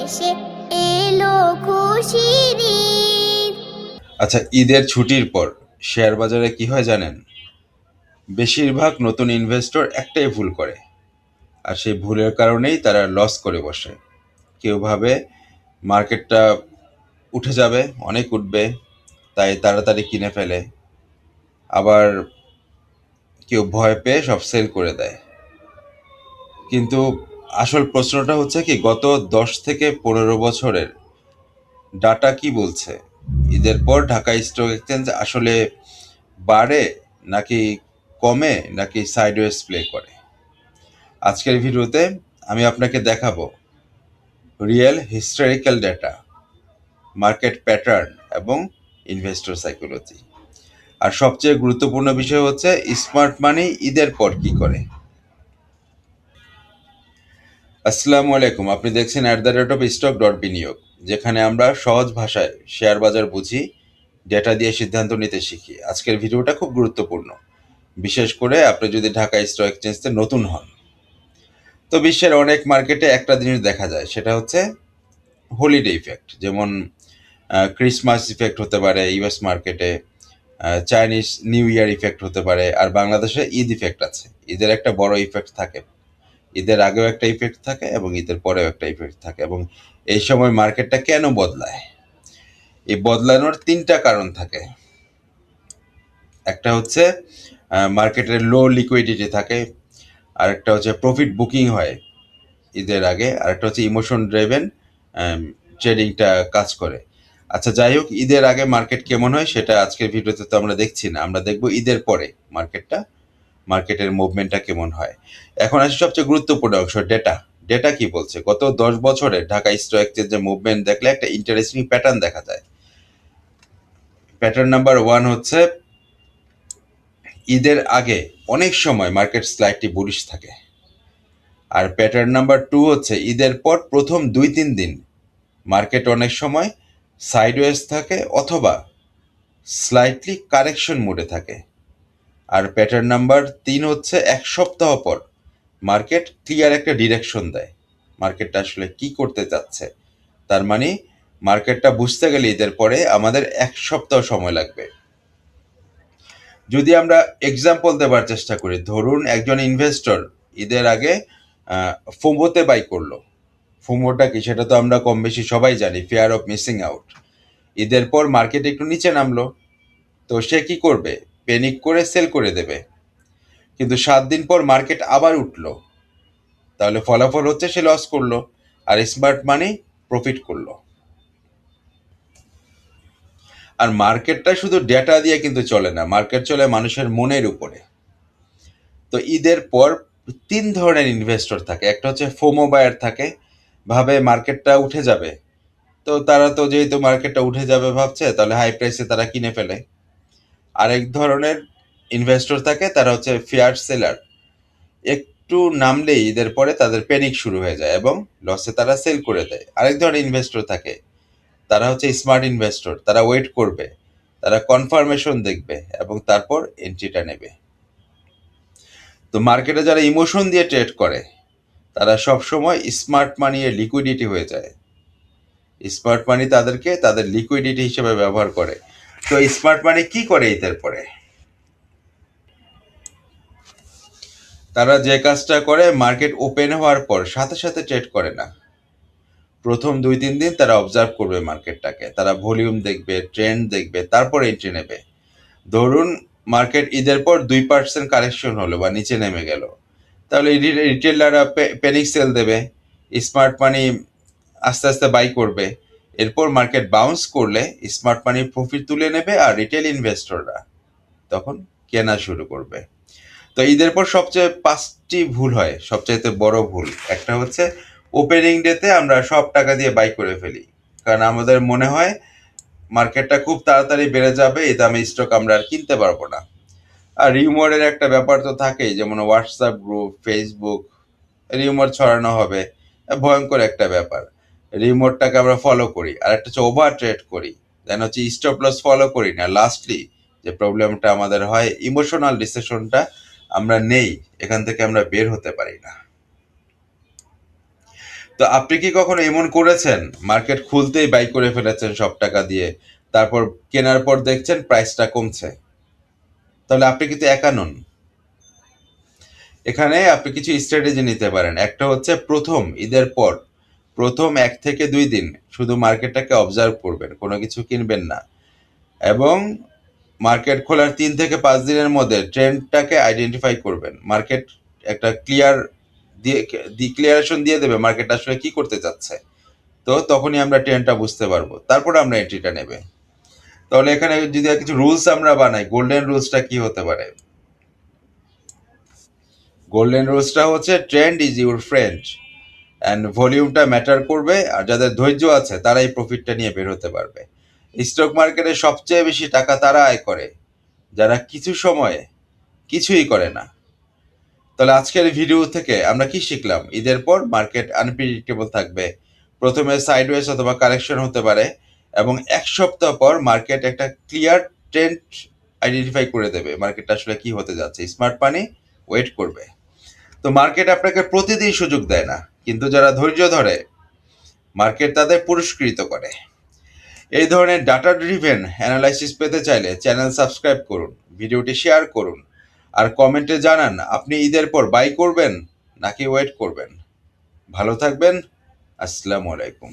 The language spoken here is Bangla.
এসে এলো খুশির ঈদ। আচ্ছা, ঈদের ছুটির পর শেয়ার বাজারে কি হয় জানেন? বেশিরভাগ নতুন ইনভেস্টর একটাই ভুল করে, আর সেই ভুলের কারণেই তারা লস করে বসে। কেউ ভাবে মার্কেটটা উঠে যাবে, অনেক উঠবে, তাই তাড়াতাড়ি কিনে ফেলে। আবার কেউ ভয় পেয়ে সব সেল করে দেয়। কিন্তু আসল প্রশ্নটা হচ্ছে কি, গত 10 থেকে 15 বছরের ডাটা কি বলছে? ঈদের পর ঢাকা স্টক এক্সচেঞ্জ আসলে বাড়ে নাকি কমে নাকি সাইডওয়েজ প্লে করে? আজকের ভিডিওতে আমি আপনাকে দেখাবো real historical data, market pattern এবং ইনভেস্টর সাইকোলজি। আর সবচেয়ে গুরুত্বপূর্ণ বিষয় হচ্ছে স্মার্ট মানি ঈদের পর কি করে। আসসালামু আলাইকুম, আপনি দেখছেন @stock.বিনিয়োগ, যেখানে আমরা সহজ ভাষায় শেয়ার বাজার বুঝি, ডেটা দিয়ে সিদ্ধান্ত নিতে শিখি। আজকের ভিডিওটা খুব গুরুত্বপূর্ণ, বিশেষ করে আপনি যদি ঢাকা স্টক এক্সচেঞ্জে নতুন হন। তো বিশ্বের অনেক মার্কেটে একটা জিনিস দেখা যায়, সেটা হচ্ছে হলিডে ইফেক্ট। যেমন ক্রিসমাস ইফেক্ট হতে পারে ইউএস মার্কেটে, চাইনিজ নিউ ইয়ার ইফেক্ট হতে পারে, আর বাংলাদেশে ঈদ ইফেক্ট আছে। ঈদের একটা বড় ইফেক্ট থাকে, ঈদের আগেও একটা ইফেক্ট থাকে এবং ঈদের পরেও একটা ইফেক্ট থাকে। এবং এই সময় মার্কেটটা কেন বদলায়? এই বদলানোর 3টা কারণ থাকে। একটা হচ্ছে মার্কেটের লো লিকুইডিটি থাকে, আর একটা হচ্ছে প্রফিট বুকিং হয় ঈদের আগে, আর একটা হচ্ছে ইমোশন ড্রাইভেন ট্রেডিংটা কাজ করে। আচ্ছা, যাই হোক, ঈদের আগে মার্কেট কেমন হয় সেটা আজকের ভিডিওতে তো আমরা দেখছি না, আমরা দেখবো ঈদের পরে মার্কেটের মুভমেন্টটা কেমন হয়। এখন আসে সবচেয়ে গুরুত্বপূর্ণ অংশ, ডেটা। ডেটা কি বলছে? গত 10 বছরে ঢাকা স্টক এক্সচেঞ্জের মুভমেন্ট দেখলে একটা ইন্টারেস্টিং প্যাটার্ন দেখা যায়। প্যাটার্ন নাম্বার 1 হচ্ছে ঈদের আগে অনেক সময় মার্কেট স্লাইডলি বুলিশ থাকে। আর প্যাটার্ন নাম্বার 2 হচ্ছে ঈদের পর প্রথম 2-3 দিন মার্কেট অনেক সময় সাইডওয়েজ থাকে অথবা স্লাইটলি কারেকশন মোডে থাকে। আর প্যাটার্ন নাম্বার 3 হচ্ছে 1 সপ্তাহ পর মার্কেট ক্লিয়ার একটা ডিরেকশন দেয়, মার্কেটটা আসলে কি করতে চাচ্ছে। তার মানে মার্কেটটা বুঝতে গেলে ঈদের পরে আমাদের 1 সপ্তাহ সময় লাগবে। যদি আমরা এক্সাম্পল দেবার চেষ্টা করি, ধরুন একজন ইনভেস্টর ঈদের আগে ফোমোতে বাই করলো। ফোমোটা কি সেটা তো আমরা কম বেশি সবাই জানি, ফিয়ার অফ মিসিং আউট। ঈদের পর মার্কেট একটু নিচে নামলো, তো সে কি করবে? প্যানিক করে সেল করে দেবে। কিন্তু 7 দিন পর মার্কেট আবার উঠলো, তাহলে ফলাফল হচ্ছে সে লস করলো, আর স্মার্ট মানি প্রফিট করলো। আর মার্কেটটা শুধু ডেটা দিয়ে কিন্তু চলে না, মার্কেট চলে মানুষের মনের উপরে। তো ঈদের পর 3 ধরনের ইনভেস্টর থাকে। একটা হচ্ছে ফোমো বায়ার থাকে, ভাবে মার্কেটটা উঠে যাবে, তো তারা তো যেহেতু মার্কেটটা উঠে যাবে ভাবছে, তাহলে হাই প্রাইসে তারা কিনে ফেলে। আরেক ধরনের ইনভেস্টর থাকে, তারা হচ্ছে ফিয়ার সেলার। একটু নামলেই ঈদের পরে তাদের প্যানিক শুরু হয়ে যায় এবং লসে তারা সেল করে দেয়। আরেক ধরনের ইনভেস্টর থাকে, তারা হচ্ছে স্মার্ট ইনভেস্টর। তারা ওয়েট করবে, তারা কনফার্মেশন দেখবে এবং তারপর এন্ট্রিটা নেবে। তো মার্কেটে যারা ইমোশন দিয়ে ট্রেড করে, তারা সবসময় স্মার্ট মানি এর লিকুইডিটি হয়ে যায়। স্মার্ট মানি তাদেরকে তাদের লিকুইডিটি হিসেবে ব্যবহার করে। তো স্মার্ট মানি কি করে ঈদের পরে? তারা যে কাজটা করে, মার্কেট ওপেন হওয়ার পর সাথে সাথে ট্রেড করে না। প্রথম 2-3 দিন তারা অবজার্ভ করবে মার্কেটটাকে, তারা ভলিউম দেখবে, ট্রেন্ড দেখবে, তারপর এন্ট্রি নেবে। ধরুন মার্কেট ঈদের পর 2% কারেকশন হলো বা নিচে নেমে গেল, তাহলে রিটেলাররা প্যানিক সেল দেবে, স্মার্ট মানি আস্তে আস্তে বাই করবে। এরপর মার্কেট বাউন্স করলে স্মার্ট মানি প্রফিট তুলে নেবে, আর রিটেল ইনভেস্টররা তখন কেনা শুরু করবে। তো ঈদের পর সবচেয়ে 5টি ভুল হয়, সবচাইতে বড় ভুল। একটা হচ্ছে ওপেনিং ডেতে আমরা সব টাকা দিয়ে বাই করে ফেলি, কারণ আমাদের মনে হয় মার্কেটটা খুব তাড়াতাড়ি বেড়ে যাবে, এই দামে স্টক আমরা আর কিনতে পারবো না। আর রিউমারের একটা ব্যাপার তো থাকেই, যেমন হোয়াটসঅ্যাপ গ্রুপ, ফেসবুক, রিউমার ছড়ানো হবে, ভয়ঙ্কর একটা ব্যাপার। রিউমারটাকে আমরা ফলো করি, আর একটা হচ্ছে ওভার ট্রেড করি, দেন হচ্ছে স্টপ লস ফলো করি না। লাস্টলি যে প্রবলেমটা আমাদের হয়, ইমোশনাল ডিসিশনটা আমরা নেই, এখান থেকে আমরা বের হতে পারি না। তো আপনি কি কখনো এমন করেছেন মার্কেট খুলতেই বাই করে ফেলেছেন সব টাকা দিয়ে, তারপর কেনার পর দেখছেন প্রাইসটা কমছে? তাহলে আপনি কিন্তু একা নন। এখানে আপনি কিছু স্ট্র্যাটেজি নিতে পারেন। একটা হচ্ছে প্রথম ঈদের পর প্রথম 1 থেকে 2 দিন শুধু মার্কেটটাকে অবজার্ভ করবেন, কোনো কিছু কিনবেন না, এবং মার্কেট খোলার 3 থেকে 5 দিনের মধ্যে ট্রেন্ডটাকে আইডেন্টিফাই করবেন। মার্কেট একটা ক্লিয়ারেশন দিয়ে দেবে মার্কেট আসলে কি করতে চাচ্ছে। তো তখনই আমরা ট্রেন্ডটা বুঝতে পারবো, তারপরে আমরা এন্ট্রিটা নেবে। তাহলে এখানে যদি কিছু রুলস আমরা বানাই, গোল্ডেন রুলসটা কি হতে পারে? গোল্ডেন রুলসটা হচ্ছে trend is your friend, and ভলিউমটা ম্যাটার করবে, আর যাদের ধৈর্য আছে তারাই প্রফিটটা নিয়ে বের হতে পারবে। স্টক মার্কেটে সবচেয়ে বেশি টাকা তারা আয় করে যারা কিছু সময়ে কিছুই করে না। তাহলে আজকের ভিডিও থেকে আমরা কি শিখলাম? ঈদের পর মার্কেট আনপ্রেডিক্টেবল থাকবে, প্রথমে সাইডওয়েজ অথবা কারেকশন হতে পারে, এবং 1 সপ্তাহ পর মার্কেট একটা ক্লিয়ার ট্রেন্ড আইডেন্টিফাই করে দেবে মার্কেটটা আসলে কি হতে যাচ্ছে। স্মার্ট মানি ওয়েট করবে। তো মার্কেট আপনাকে প্রতিদিন সুযোগ দেয় না, কিন্তু যারা ধৈর্য ধরে মার্কেট তাদের পুরস্কৃত করে। এই ধরনের ডাটা ড্রিভেন অ্যানালাইসিস পেতে চাইলে চ্যানেল সাবস্ক্রাইব করুন, ভিডিওটি শেয়ার করুন, আর কমেন্টে জানান আপনি ঈদের পর বাই করবেন নাকি ওয়েট করবেন। ভালো থাকবেন। আসসালামু আলাইকুম।